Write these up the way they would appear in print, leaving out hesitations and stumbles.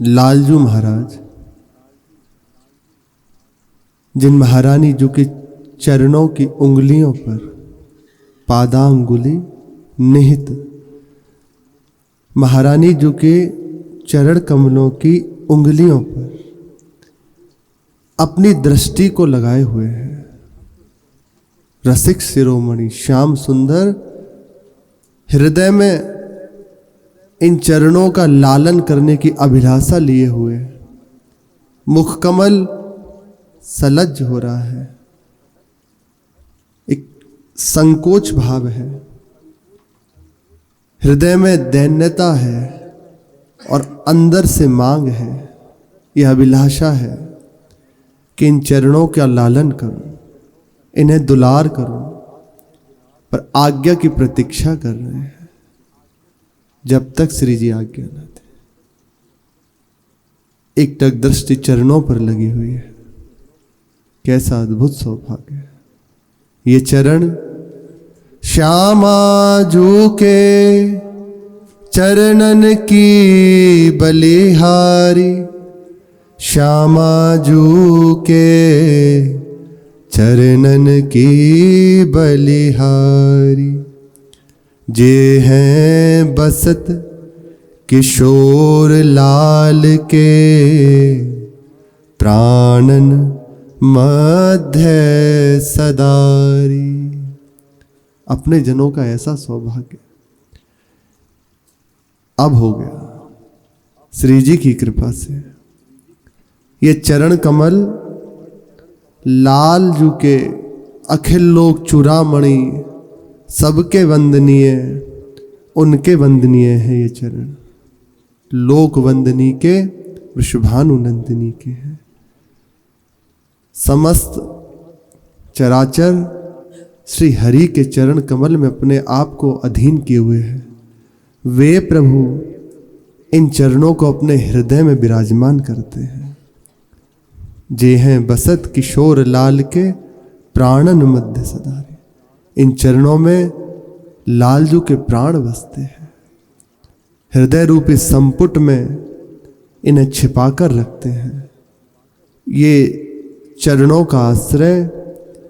लालजू महाराज, जिन महारानी जी के चरणों की उंगलियों पर पादांगुली निहित, महारानी जी के चरण कमलों की उंगलियों पर अपनी दृष्टि को लगाए हुए हैं। रसिक शिरोमणि श्याम सुंदर हृदय में इन चरणों का लालन करने की अभिलाषा लिए हुए, मुखकमल सलज्ज हो रहा है, एक संकोच भाव है, हृदय में दैन्यता है और अंदर से मांग है, यह अभिलाषा है कि इन चरणों का लालन करूं, इन्हें दुलार करूं, पर आज्ञा की प्रतीक्षा कर रहे हैं जब तक श्री जी आज्ञा न दे। एक टक दृष्टि चरणों पर लगी हुई है। कैसा अद्भुत सौभाग्य है। ये चरण श्यामाजू के चरणन की बलिहारी, श्यामाजू के चरणन की बलिहारी, जे हैं बसत किशोर लाल के प्राणन मध्य सदारी। अपने जनों का ऐसा सौभाग्य अब हो गया श्री जी की कृपा से। ये चरण कमल लाल जू के अखिल लोक चूड़ामणि सबके वंदनीय, उनके वंदनीय है ये चरण, लोक वंदनी के वृषभानु नंदिनी के हैं। समस्त चराचर श्री हरि के चरण कमल में अपने आप को अधीन किए हुए हैं। वे प्रभु इन चरणों को अपने हृदय में विराजमान करते हैं। जे हैं बसत किशोर लाल के प्राणन मध्य सदारे। इन चरणों में लालजू के प्राण बसते हैं। हृदय रूपी संपुट में इन्हें छिपाकर रखते हैं। ये चरणों का आश्रय,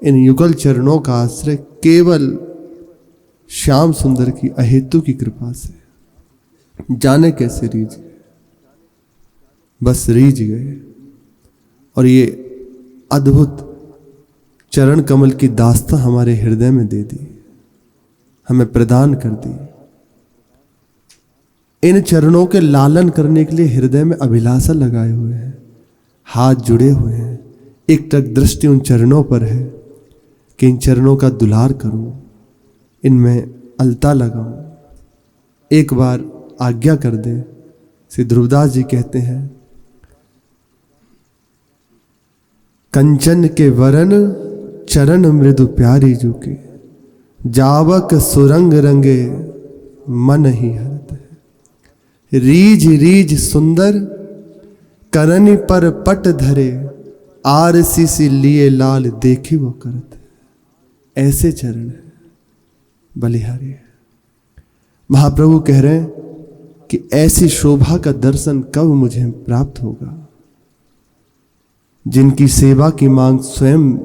इन युगल चरणों का आश्रय केवल श्याम सुंदर की अहेतु की कृपा से। जाने कैसे रीझ गए, बस रीझ गए और ये अद्भुत चरण कमल की दास्तां हमारे हृदय में दे दी, हमें प्रदान कर दी। इन चरणों के लालन करने के लिए हृदय में अभिलाषा लगाए हुए हैं, हाथ जुड़े हुए हैं। एक टक दृष्टि उन चरणों पर है कि इन चरणों का दुलार करूं, इनमें अलता लगाऊं। एक बार आज्ञा कर दे। श्री ध्रुवदास जी कहते हैं, कंचन के वरन चरण मृदु प्यारी जू के, जावक सुरंग रंगे मन ही हरत है। रीझ रीझ सुंदर करनी पर पट धरे, आरसी सी लिए लाल देखी वो करत है। ऐसे चरण है बलिहारी। महाप्रभु कह रहे हैं कि ऐसी शोभा का दर्शन कब मुझे प्राप्त होगा। जिनकी सेवा की मांग स्वयं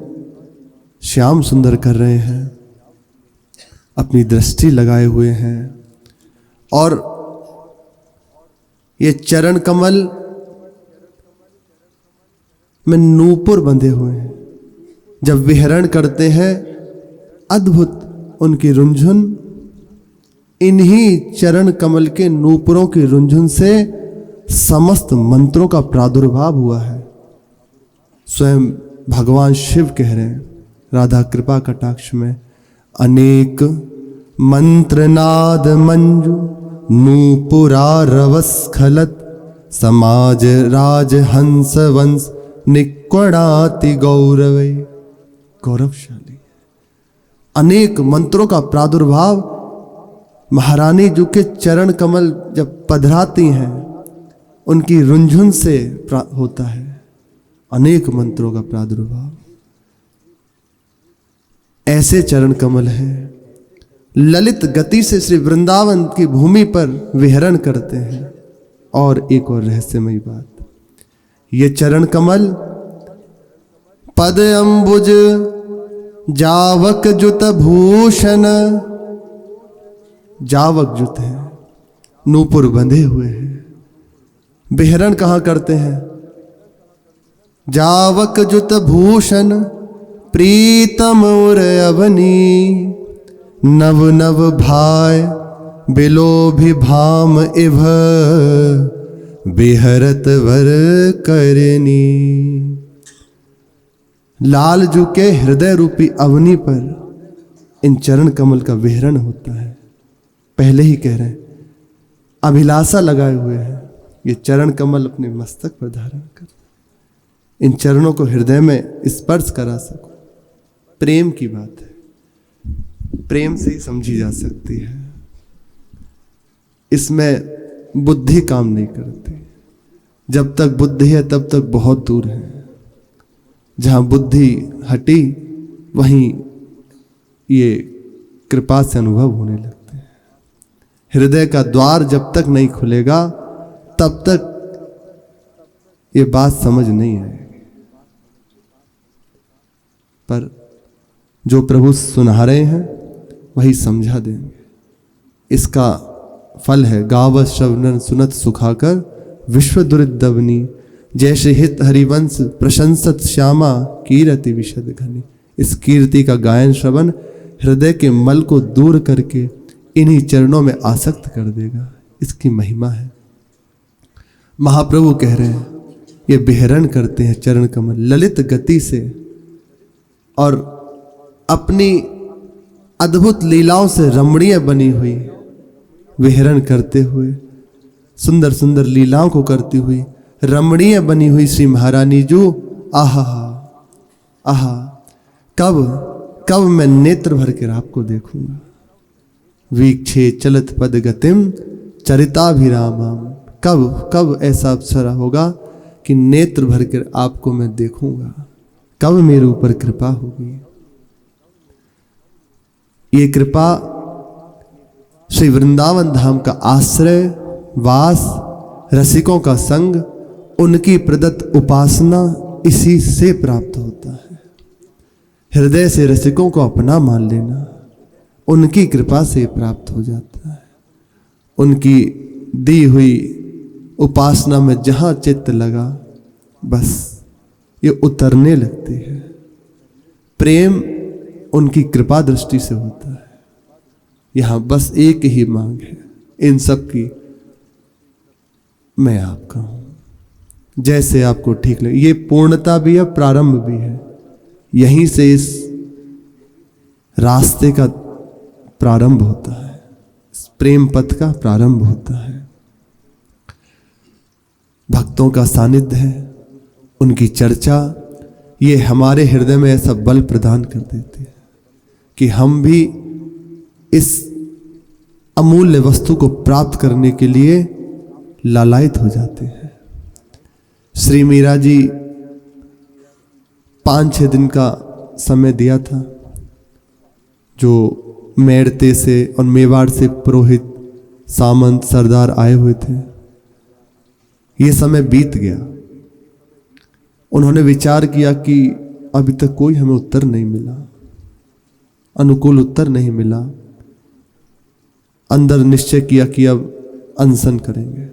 श्याम सुंदर कर रहे हैं, अपनी दृष्टि लगाए हुए हैं, और ये चरण कमल में नूपुर बंधे हुए हैं। जब विहरण करते हैं, अद्भुत उनकी रुंझुन इन्हीं चरण कमल के नूपुरों की रुंझुन से समस्त मंत्रों का प्रादुर्भाव हुआ है। स्वयं भगवान शिव कह रहे हैं राधा कृपा कटाक्ष में, अनेक मंत्रनाद मंजू नूपुरा रवस्खलत, समाज राज हंस वंश निक्वणाति गौरवे। गौरवशाली अनेक मंत्रों का प्रादुर्भाव महारानी जी के चरण कमल जब पधराती हैं, उनकी रुंझुन से होता है। अनेक मंत्रों का प्रादुर्भाव। ऐसे चरण कमल है, ललित गति से श्री वृंदावन की भूमि पर विहरण करते हैं। और एक और रहस्यमयी बात, ये चरण कमल पद अंबुज जावक जुत भूषण, जावक जुत है, नूपुर बंधे हुए हैं। बेहरण कहाँ करते हैं? जावक जुत भूषण प्रीतम उर अवनी, नव नव भाय बिलोभि भाम इभ, बेहरत वर करनी। लाल जू के हृदय रूपी अवनी पर इन चरण कमल का विहरण होता है। पहले ही कह रहे हैं, अभिलाषा लगाए हुए हैं, ये चरण कमल अपने मस्तक पर धारण कर, इन चरणों को हृदय में स्पर्श करा सको। प्रेम की बात है, प्रेम से ही समझी जा सकती है, इसमें बुद्धि काम नहीं करती। जब तक बुद्धि है तब तक बहुत दूर है, जहां बुद्धि हटी वहीं ये कृपा से अनुभव होने लगते हैं। हृदय का द्वार जब तक नहीं खुलेगा तब तक ये बात समझ नहीं आएगी। पर जो प्रभु सुना रहे हैं वही समझा देंगे। इसका फल है गावत श्रवणन सुनत सुखाकर विश्व दुरिदवनी, जैसे हित हरिवंश प्रशंसत श्यामा कीरति विशद घनी। इस कीर्ति का गायन श्रवण हृदय के मल को दूर करके इन्हीं चरणों में आसक्त कर देगा। इसकी महिमा है। महाप्रभु कह रहे हैं ये बेहरण करते हैं चरण कमल ललित गति से, और अपनी अद्भुत लीलाओं से रमणीय बनी हुई विहरण करते हुए, सुंदर सुंदर लीलाओं को करती हुई रमणीय बनी हुई श्री महारानी जो आहा आहा, कब कब मैं नेत्र भर कर आपको देखूंगा। वीक्षे चलत पद गतिम चरिताभिरामम, कब कब ऐसा अवसर होगा कि नेत्र भर कर आपको मैं देखूंगा, कब मेरे ऊपर कृपा होगी। ये कृपा श्री वृंदावन धाम का आश्रय वास, रसिकों का संग, उनकी प्रदत्त उपासना इसी से प्राप्त होता है। हृदय से रसिकों को अपना मान लेना उनकी कृपा से प्राप्त हो जाता है। उनकी दी हुई उपासना में जहां चित्त लगा बस ये उतरने लगती है। प्रेम उनकी कृपा दृष्टि से होता है। यहां बस एक ही मांग है इन सब की, मैं आपका हूं, जैसे आपको ठीक लगे। ये पूर्णता भी है, प्रारंभ भी है। यहीं से इस रास्ते का प्रारंभ होता है, इस प्रेम पथ का प्रारंभ होता है। भक्तों का सानिध्य है, उनकी चर्चा, ये हमारे हृदय में ऐसा बल प्रदान कर देती है कि हम भी इस अमूल्य वस्तु को प्राप्त करने के लिए लालायित हो जाते हैं। श्री मीरा जी 5-6 दिन का समय दिया था, जो मेड़ते से और मेवाड़ से पुरोहित, सामंत, सरदार आए हुए थे। ये समय बीत गया। उन्होंने विचार किया कि अभी तक कोई हमें उत्तर नहीं मिला, अनुकूल उत्तर नहीं मिला। अंदर निश्चय किया कि अब अनशन करेंगे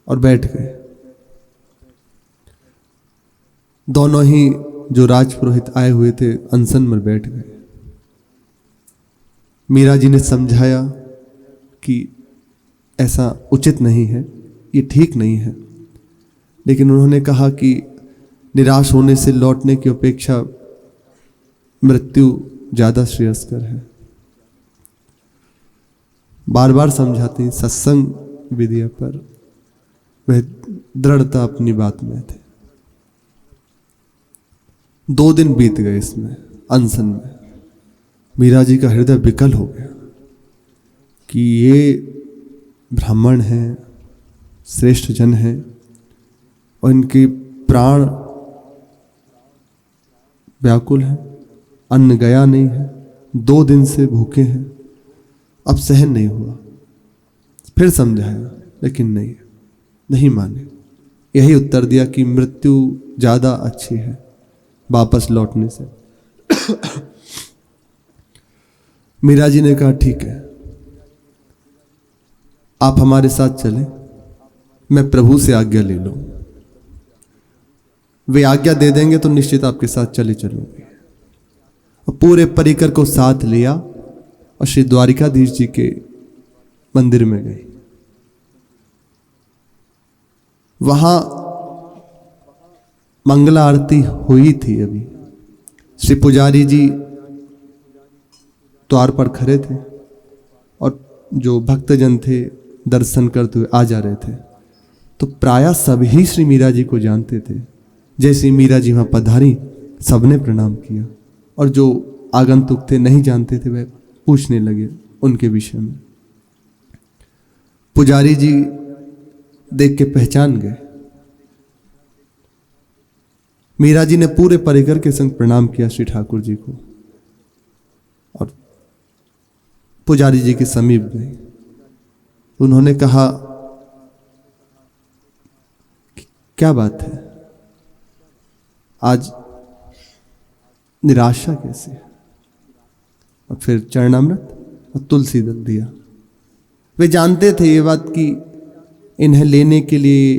और बैठ गए। दोनों ही जो राजपुरोहित आए हुए थे अनशन में बैठ गए। मीरा जी ने समझाया कि ऐसा उचित नहीं है, ये ठीक नहीं है, लेकिन उन्होंने कहा कि निराश होने से लौटने की अपेक्षा मृत्यु ज्यादा श्रेयस्कर है। बार बार समझाते हैं, सत्संग विधि पर वह दृढ़ता अपनी बात में थे। 2 दिन बीत गए इसमें अनशन में। मीरा जी का हृदय विकल हो गया कि ये ब्राह्मण हैं, श्रेष्ठ जन हैं, और इनके प्राण व्याकुल हैं, अन्न गया नहीं है, 2 दिन से भूखे हैं, अब सहन नहीं हुआ। फिर समझाया लेकिन नहीं। नहीं माने। यही उत्तर दिया कि मृत्यु ज्यादा अच्छी है वापस लौटने से। मीरा जी ने कहा ठीक है, आप हमारे साथ चलें, मैं प्रभु से आज्ञा ले लूं। वे आज्ञा दे देंगे तो निश्चित आपके साथ चले चलूंगी। और पूरे परिकर को साथ लिया और श्री द्वारिकाधीश जी के मंदिर में गए। वहां मंगला आरती हुई थी। अभी श्री पुजारी जी द्वार पर खड़े थे और जो भक्तजन थे दर्शन करते हुए आ जा रहे थे। तो प्रायः सभी श्री मीरा जी को जानते थे। जैसे मीरा जी वहां पधारी, सबने प्रणाम किया और जो आगंतुक थे नहीं जानते थे वह पूछने लगे उनके विषय में। पुजारी जी देख के पहचान गए। मीरा जी ने पूरे परिकर के संग प्रणाम किया श्री ठाकुर जी को और पुजारी जी के समीप गए। उन्होंने कहा क्या बात है, आज निराशा कैसे है? और फिर चरणामृत और तुलसी दल दिया। वे जानते थे ये बात कि इन्हें लेने के लिए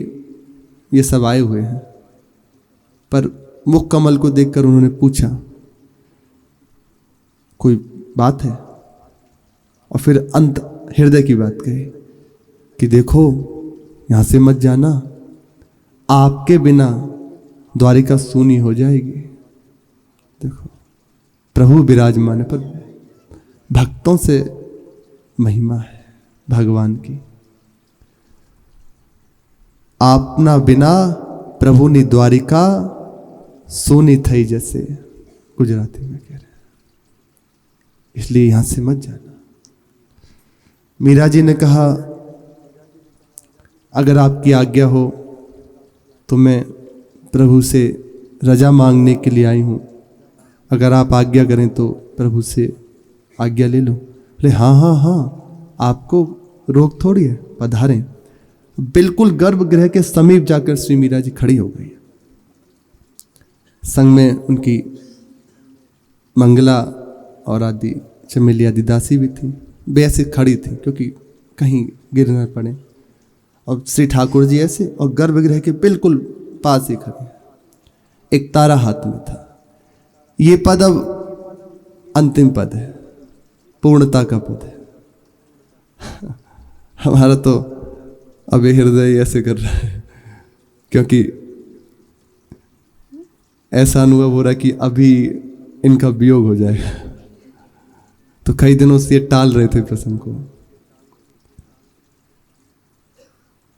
ये सब आए हुए हैं, पर मुख कमल को देखकर उन्होंने पूछा कोई बात है? और फिर अंत हृदय की बात कही कि देखो यहां से मत जाना, आपके बिना द्वारिका सूनी हो जाएगी। देखो प्रभु विराजमान है, पर भक्तों से महिमा है भगवान की। आपना बिना प्रभु ने द्वारिका सोनी थई जैसे गुजराती में कह रहे हैं, इसलिए यहां से मत जाना। मीरा जी ने कहा अगर आपकी आज्ञा हो तो मैं प्रभु से रजा मांगने के लिए आई हूं, अगर आप आज्ञा करें तो प्रभु से आज्ञा ले लो। अरे हाँ हाँ हाँ, आपको रोक थोड़ी है, पधारें। बिल्कुल गर्भगृह के समीप जाकर श्री मीरा जी खड़ी हो गई। संग में उनकी मंगला और आदि चमेली आदि दासी भी थी। वे ऐसे खड़ी थी क्योंकि कहीं गिर न पड़े। और श्री ठाकुर जी ऐसे और गर्भगृह के बिल्कुल पास ही खड़े। एक तारा हाथ में था। ये पद अब अंतिम पद है, पूर्णता का पद है। हमारा तो अभी हृदय ऐसे कर रहा है क्योंकि ऐसा अनुभव हो रहा है कि अभी इनका वियोग हो जाएगा। तो कई दिनों से ये टाल रहे थे प्रसंग को,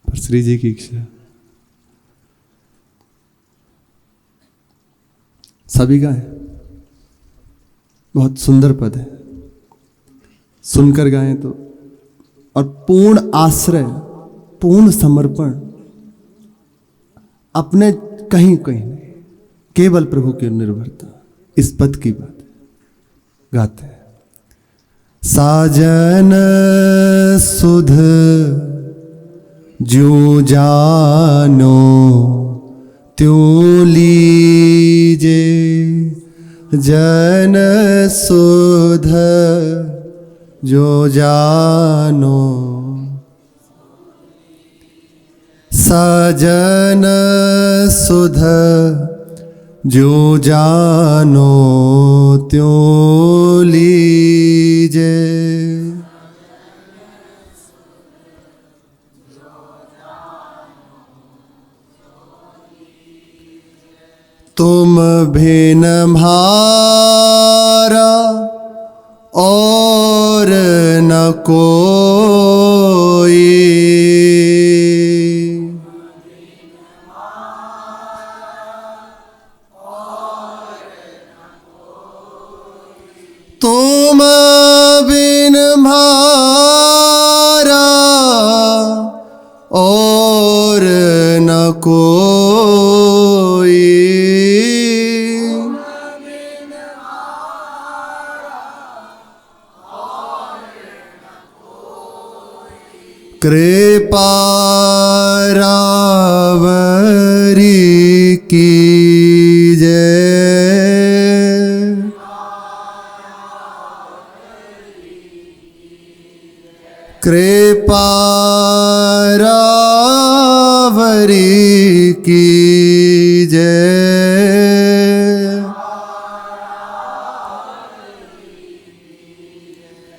पर श्री जी की इच्छा। सभी गाए, बहुत सुंदर पद है, सुनकर गाएं तो। और पूर्ण आश्रय, पूर्ण समर्पण, अपने कहीं कहीं नहीं, केवल प्रभु की निर्भरता, इस पद की बात गाते हैं। साजन सुध ज्यों जानो त्यों लीजे, जन सुध जो जानो। सजन सुध जो जानो त्यों लीजे, तुम बिन म्हारा और न कोई, तुम बिन म्हारा और न कोई, कृपा की जय। कृपा रावरी की जय।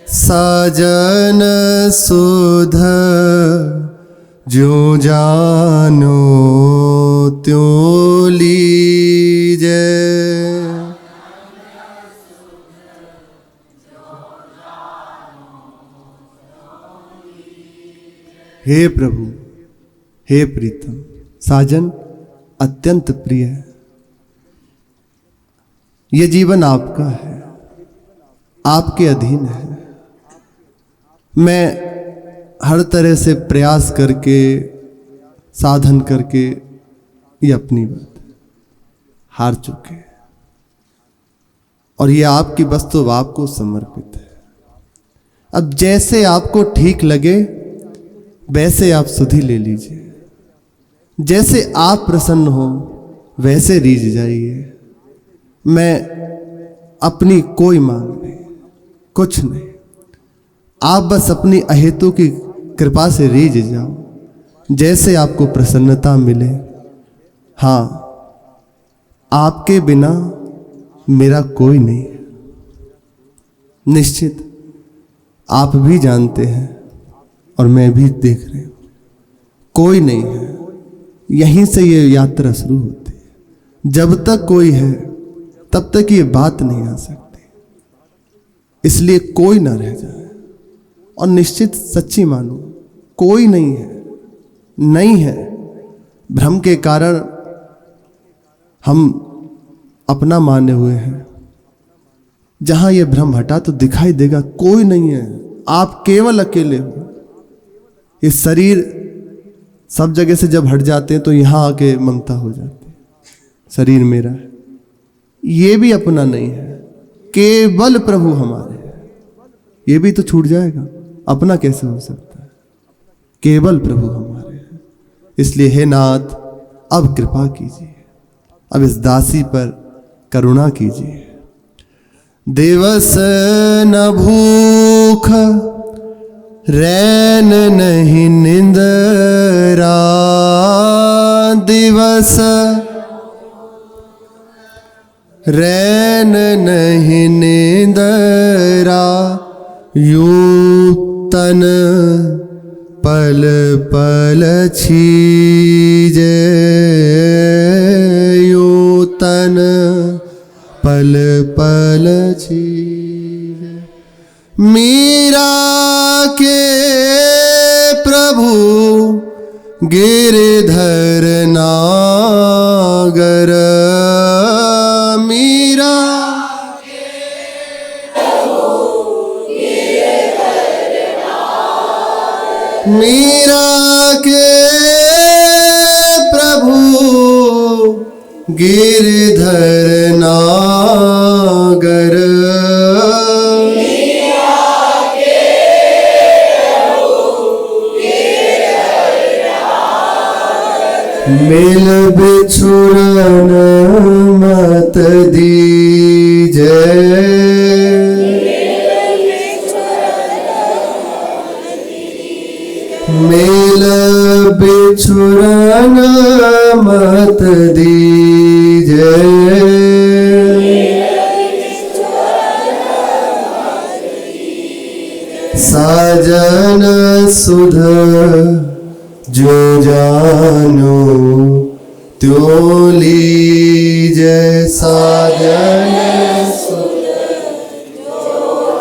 साजन सुध जो जानो त्यों लीजै। हे प्रभु, हे प्रीतम, साजन अत्यंत प्रिय है। ये जीवन आपका है, आपके अधीन है। मैं हर तरह से प्रयास करके, साधन करके, ये अपनी बात हार चुके हैं और ये आपकी वस्तु आपको समर्पित है। अब जैसे आपको ठीक लगे वैसे आप सुधि ले लीजिए, जैसे आप प्रसन्न हो वैसे रीझ जाइए। मैं अपनी कोई मांग नहीं, कुछ नहीं, आप बस अपनी अहेतु की कृपा से रीझ जाओ, जैसे आपको प्रसन्नता मिले। हाँ, आपके बिना मेरा कोई नहीं है। निश्चित आप भी जानते हैं और मैं भी देख रही हूं, कोई नहीं है। यहीं से ये यात्रा शुरू होती है। जब तक कोई है तब तक ये बात नहीं आ सकती, इसलिए कोई ना रह जाए। और निश्चित सच्ची मानो, कोई नहीं है, नहीं है। भ्रम के कारण हम अपना माने हुए हैं। जहां ये भ्रम हटा तो दिखाई देगा कोई नहीं है, आप केवल अकेले हो। ये शरीर सब जगह से जब हट जाते हैं तो यहां आके ममता हो जाती है, शरीर मेरा है। ये भी अपना नहीं है, केवल प्रभु हमारे हैं। ये भी तो छूट जाएगा, अपना कैसे हो सकता है? केवल प्रभु हमारे हैं। इसलिए हे नाथ, अब कृपा कीजिए, अब इस दासी पर करुणा कीजिए। दिवस न भूख, रैन नहीं निंदरा। दिवस रैन नहीं निंदरा, यूं तन पल पल छीजे। यूं तन पल पल छीजे। मीरा के प्रभु गिरधर नागर। मीरा के प्रभु गिरधर नागर। मीरा के प्रभु गिरधर नागर। मिल बिछुरन मत दीजे। मिल बिछुरन मत दीजे। साजन सुध जो जानो त्यों लीजै। साजन सुध जो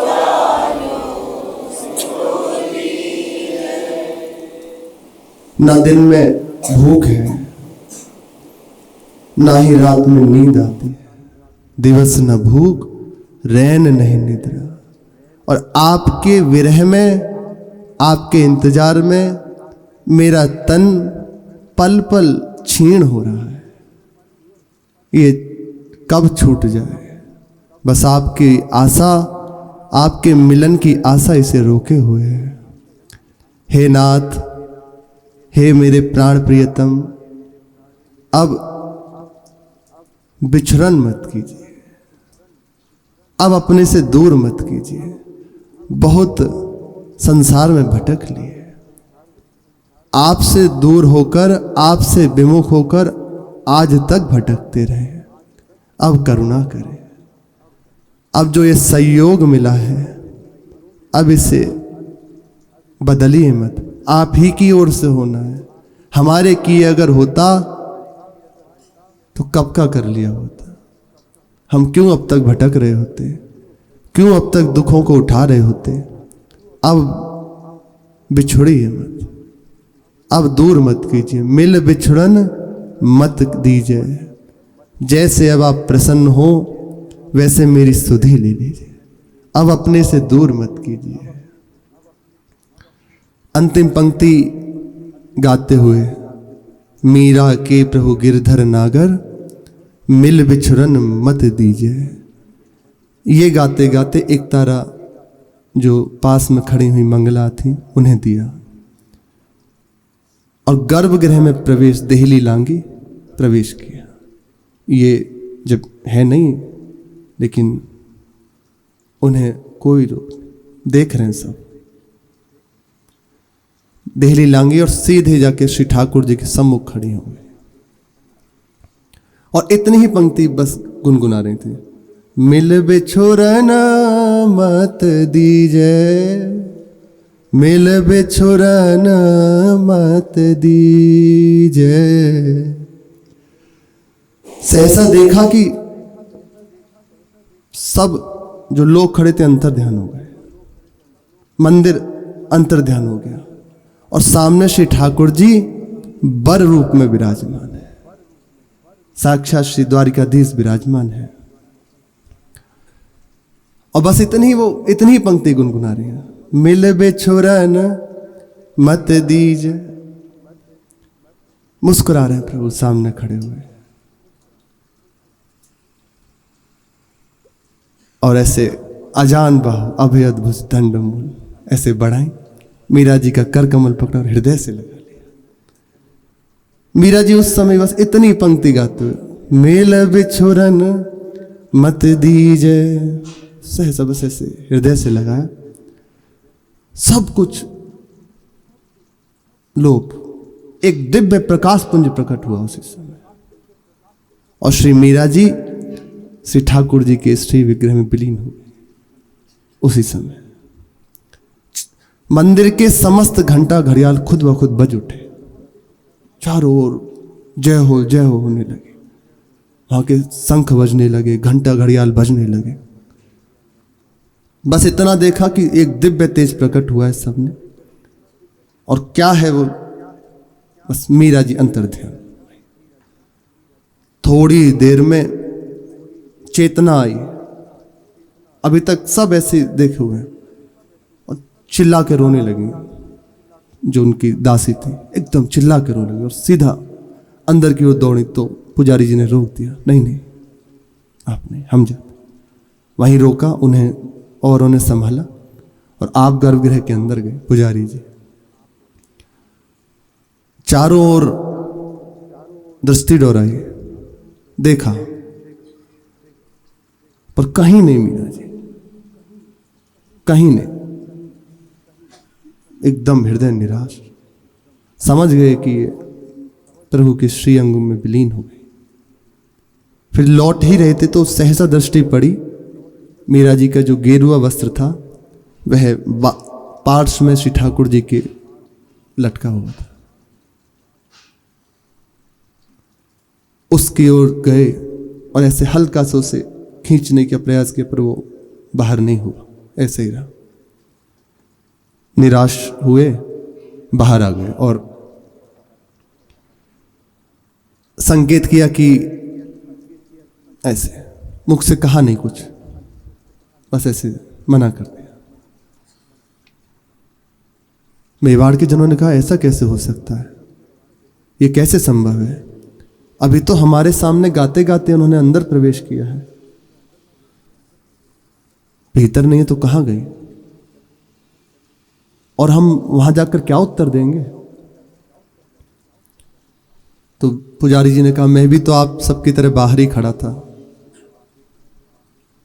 जानो त्यों लीजै। ना दिन में भूख है, ना ही रात में नींद आती है। दिवस न भूख, रैन नहीं निद्रा। और आपके विरह में, आपके इंतजार में मेरा तन पल पल क्षीण हो रहा है। ये कब छूट जाए? बस आपकी आशा, आपके मिलन की आशा इसे रोके हुए है। हे नाथ, हे मेरे प्राण प्रियतम, अब बिछड़न मत कीजिए, अब अपने से दूर मत कीजिए। बहुत संसार में भटक लिए, आपसे दूर होकर, आपसे विमुख होकर आज तक भटकते रहे। अब करुणा करें, अब जो ये संयोग मिला है अब इसे बदलिए मत। आप ही की ओर से होना है, हमारे किए अगर होता तो कब का कर लिया होता। हम क्यों अब तक भटक रहे होते, क्यों अब तक दुखों को उठा रहे होते। अब बिछड़िए मत, अब दूर मत कीजिए, मिल बिछड़न मत दीजिए। जैसे अब आप प्रसन्न हो वैसे मेरी सुधि ले लीजिए, अब अपने से दूर मत कीजिए। अंतिम पंक्ति गाते हुए, मीरा के प्रभु गिरधर नागर, मिल बिछड़न मत दीजिए। ये गाते गाते एक तारा जो पास में खड़ी हुई मंगला थी उन्हें दिया और गर्भगृह में प्रवेश देहली लांगी प्रवेश किया। ये जब है नहीं, लेकिन उन्हें कोई रोक नहीं, देख रहे हैं सब। देहली लांगी और सीधे जाके श्री ठाकुर जी के सम्मुख खड़ी हो गई और इतनी ही पंक्ति बस गुनगुना रही थी, मिल बिछुरन मत दीजिए, मिल बिछुरन मत दीजिए। सहसा देखा कि सब जो लोग खड़े थे अंतर ध्यान हो गए, मंदिर अंतर ध्यान हो गया और सामने श्री ठाकुर जी बर रूप में विराजमान है, साक्षात श्री द्वारिकाधीश विराजमान है। और बस इतनी ही पंक्ति गुनगुना रही है, मिल बिछुरन मत दीजिए। मुस्कुरा रहे हैं प्रभु सामने खड़े हुए और ऐसे अजान बाहु अभय अद्भुत दंड मूल ऐसे बढ़ाई। मीरा जी का कर कमल पकड़ा और हृदय से लगा लिया। मीरा जी उस समय बस इतनी पंक्ति गाते हुए, मिल बिछुरन मत दीजिए, सहसा बस ऐसे हृदय से लगाया। सब कुछ लोप, एक दिव्य प्रकाश पुंज प्रकट हुआ उसी समय और श्री मीरा जी श्री ठाकुर जी के श्री विग्रह में विलीन हो गई। उसी समय मंदिर के समस्त घंटा घड़ियाल खुद ब खुद बज उठे, चारों ओर जय हो होने लगे। वहां के शंख बजने लगे, घंटा घड़ियाल बजने लगे। बस इतना देखा कि एक दिव्य तेज प्रकट हुआ है सबने, और क्या है वो, बस मीरा जी अंतर ध्यान। थोड़ी देर में चेतना आई, अभी तक सब ऐसे देखे हुए और चिल्ला के रोने लगी। जो उनकी दासी थी एकदम चिल्ला के रोने लगी और सीधा अंदर की ओर दौड़ी तो पुजारी जी ने रोक दिया, नहीं आप नहीं, हम जाते। वहीं रोका उन्हें और उन्हें संभाला और आप गर्भगृह के अंदर गए। पुजारी जी चारों ओर दृष्टि डोराई, देखा पर कहीं नहीं मीरा जी, कहीं नहीं। एकदम हृदय निराश, समझ गए कि प्रभु के श्री अंगों में विलीन हो गई। फिर लौट ही रहे थे तो सहसा दृष्टि पड़ी, मीरा जी का जो गेरुआ वस्त्र था वह पार्श्व में श्री ठाकुर जी के लटका हुआ था। उसकी ओर गए और ऐसे हल्का से उसे खींचने का प्रयास किया, पर वो बाहर नहीं हुआ, ऐसे ही रहा। निराश हुए, बाहर आ गए और संकेत किया कि ऐसे, मुख से कहा नहीं कुछ, बस ऐसे मना कर दिया। मेवाड़ के जनों ने कहा ऐसा कैसे हो सकता है, ये कैसे संभव है? अभी तो हमारे सामने गाते गाते उन्होंने अंदर प्रवेश किया है, भीतर नहीं है तो कहां गई? और हम वहां जाकर क्या उत्तर देंगे? तो पुजारी जी ने कहा, मैं भी तो आप सबकी तरह बाहर ही खड़ा था,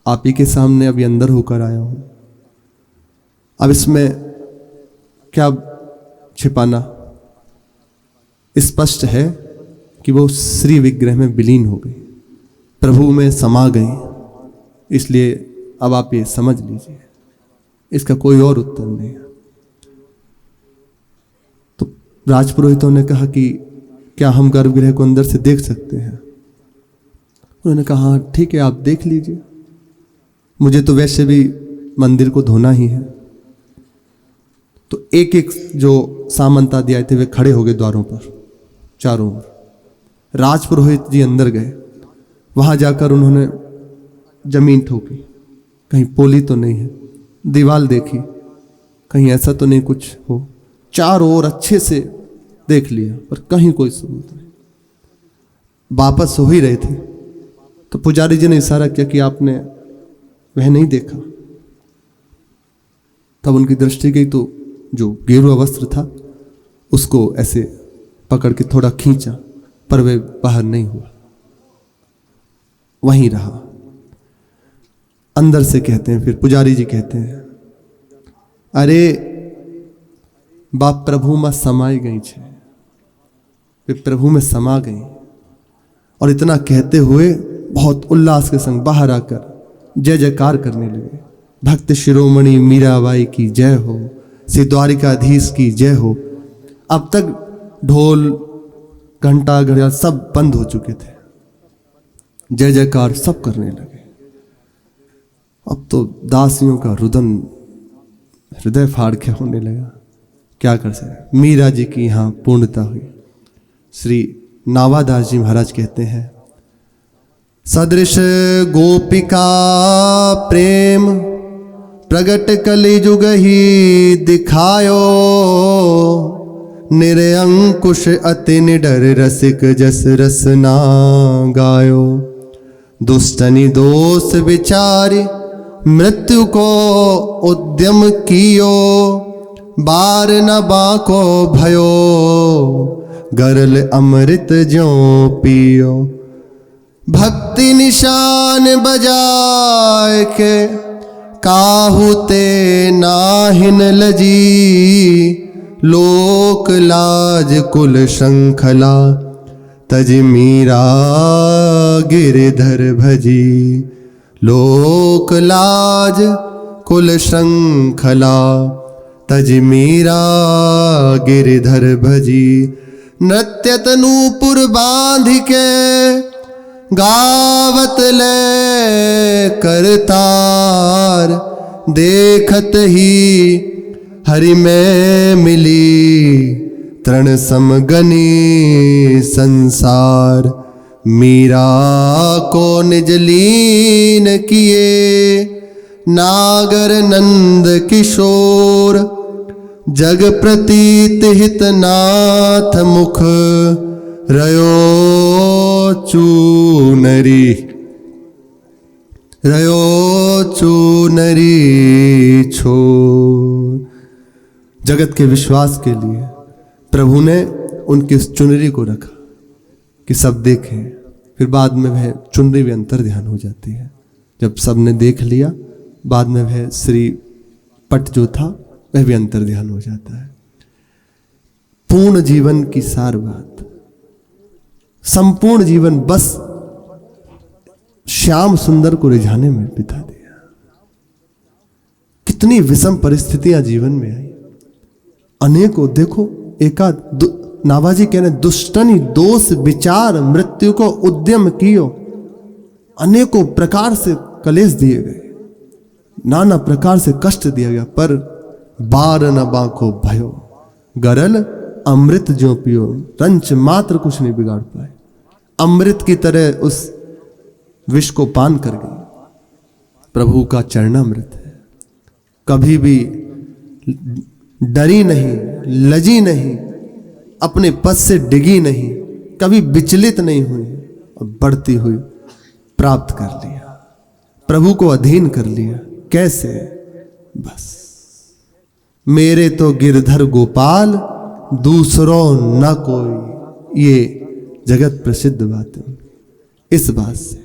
आप ही के सामने अभी अंदर होकर आया हूं, अब इसमें क्या छिपाना। स्पष्ट है कि वो श्री विग्रह में विलीन हो गई, प्रभु में समा गई, इसलिए अब आप ये समझ लीजिए, इसका कोई और उत्तर नहीं है। तो राजपुरोहितों ने कहा कि क्या हम गर्भगृह को अंदर से देख सकते हैं? उन्होंने कहा, हाँ ठीक है, आप देख लीजिए, मुझे तो वैसे भी मंदिर को धोना ही है। तो एक एक जो सामंत आदि आए थे वे खड़े हो गए द्वारों पर चारों ओर। राजपुरोहित जी अंदर गए, वहां जाकर उन्होंने जमीन ठोकी, कहीं पोली तो नहीं है, दीवार देखी, कहीं ऐसा तो नहीं कुछ हो, चारों ओर अच्छे से देख लिया, पर कहीं कोई सबूत नहीं। वापस हो ही रहे थे तो पुजारी जी ने इशारा किया कि आपने वह नहीं देखा। तब उनकी दृष्टि गई तो जो गेरुआ वस्त्र था उसको ऐसे पकड़ के थोड़ा खींचा, पर वह बाहर नहीं हुआ, वहीं रहा। अंदर से कहते हैं, फिर पुजारी जी कहते हैं, अरे बाप प्रभु में समाई गई छे, वे प्रभु में समा गई। और इतना कहते हुए बहुत उल्लास के संग बाहर आकर जय जयकार करने लगे, भक्त शिरोमणि मीराबाई की जय हो, श्री द्वारिकाधीश की जय हो। अब तक ढोल घंटा घड़ियाल सब बंद हो चुके थे, जय जयकार सब करने लगे। अब तो दासियों का रुदन हृदय फाड़ के होने लगा, क्या कर सकते। मीरा जी की यहाँ पूर्णता हुई। श्री नावादास जी महाराज कहते हैं, सदृश गोपिका प्रेम प्रगट कलिजुग ही दिखायो, निरअंकुश अति निडर रसिक जस रसना गायो। दुष्टनि दोष विचारि मृत्यु को उद्यम कियो, बार न बाको भयो गरल अमृत ज्यों पियो। भक्ति निशान बजाय के काहू ते नाहिन लजी, लोक लाज कुल श्रृंखला तज मीरा गिरधर भजी। लोक लाज कुल श्रृंखला तज मीरा गिरधर भजी। नृत्य तनूपुर बांध के गावत ले करतार, देखत ही हरि में मिली तृण समगनी संसार। मीरा को निज लीन किए नागर नंद किशोर, जग प्रतीत हित नाथ मुख रयो चूनरी। रयो चूनरी छोर। जगत के विश्वास के लिए प्रभु ने उनकी उस चुनरी को रखा कि सब देखें। फिर बाद में वह चुनरी भी अंतर ध्यान हो जाती है। जब सबने देख लिया, बाद में वह श्री पट जो था वह भी अंतर ध्यान हो जाता है। पूर्ण जीवन की सार बात, संपूर्ण जीवन बस श्याम सुंदर को रिझाने में बिता दिया। कितनी विषम परिस्थितियां जीवन में आई, अनेकों। देखो एकाध नाभाजी कह रहे, दुष्टनि दोष विचार मृत्यु को उद्यम कियो। अनेकों प्रकार से कलेश दिए गए, नाना प्रकार से कष्ट दिया गया, पर बार न बांको भयो गरल अमृत जो पियो। रंच मात्र कुछ नहीं बिगाड़ पाए, अमृत की तरह उस विष को पान कर गई। प्रभु का चरणामृत है। कभी भी डरी नहीं, लजी नहीं, अपने पद से डिगी नहीं, कभी विचलित नहीं हुई और बढ़ती हुई प्राप्त कर लिया, प्रभु को अधीन कर लिया। कैसे? बस मेरे तो गिरधर गोपाल दूसरों न कोई, ये जगत प्रसिद्ध बातें। इस बात से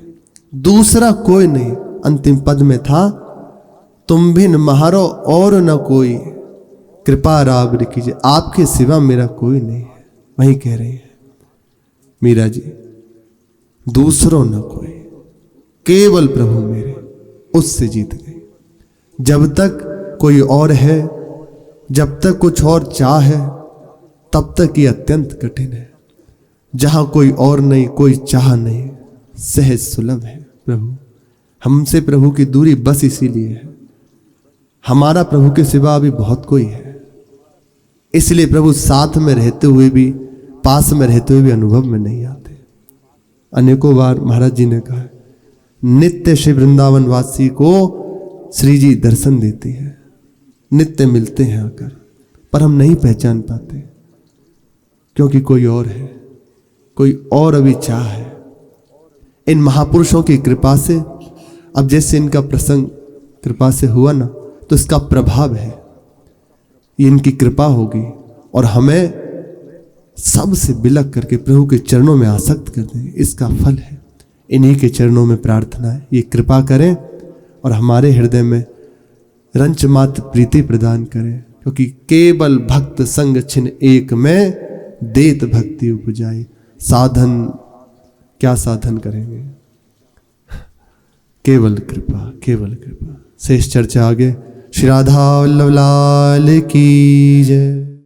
दूसरा कोई नहीं। अंतिम पद में था, तुम बिन महारो और न कोई, कृपा राबरी कीजिए, आपके सिवा मेरा कोई नहीं है। वही कह रही है मीरा जी, दूसरों न कोई, केवल प्रभु मेरे, उससे जीत गई। जब तक कोई और है, जब तक कुछ और चाह है, तब तक ये अत्यंत कठिन है। जहां कोई और नहीं, कोई चाह नहीं, सहज सुलभ है प्रभु। हमसे प्रभु की दूरी बस इसीलिए है, हमारा प्रभु के सिवा अभी बहुत कोई है। इसलिए प्रभु साथ में रहते हुए भी, पास में रहते हुए भी अनुभव में नहीं आते। अनेकों बार महाराज जी ने कहा, नित्य श्री वृंदावन वासी को श्री जी दर्शन देती है, नित्य मिलते हैं आकर, पर हम नहीं पहचान पाते क्योंकि कोई और है, कोई और अभी चाह है। इन महापुरुषों की कृपा से, अब जैसे इनका प्रसंग कृपा से हुआ ना, तो इसका प्रभाव है, ये इनकी कृपा होगी और हमें सबसे बिलक करके प्रभु के चरणों में आसक्त कर दें, इसका फल है। इन्हीं के चरणों में प्रार्थना है, ये कृपा करें और हमारे हृदय में रंच मात्र प्रीति प्रदान करें, क्योंकि केवल भक्त संग छिन एक में, देत भक्ति उपजाई। साधन क्या साधन करेंगे, केवल कृपा, केवल कृपा। शेष चर्चा आगे। श्री राधा वल्लभ लाल की जय।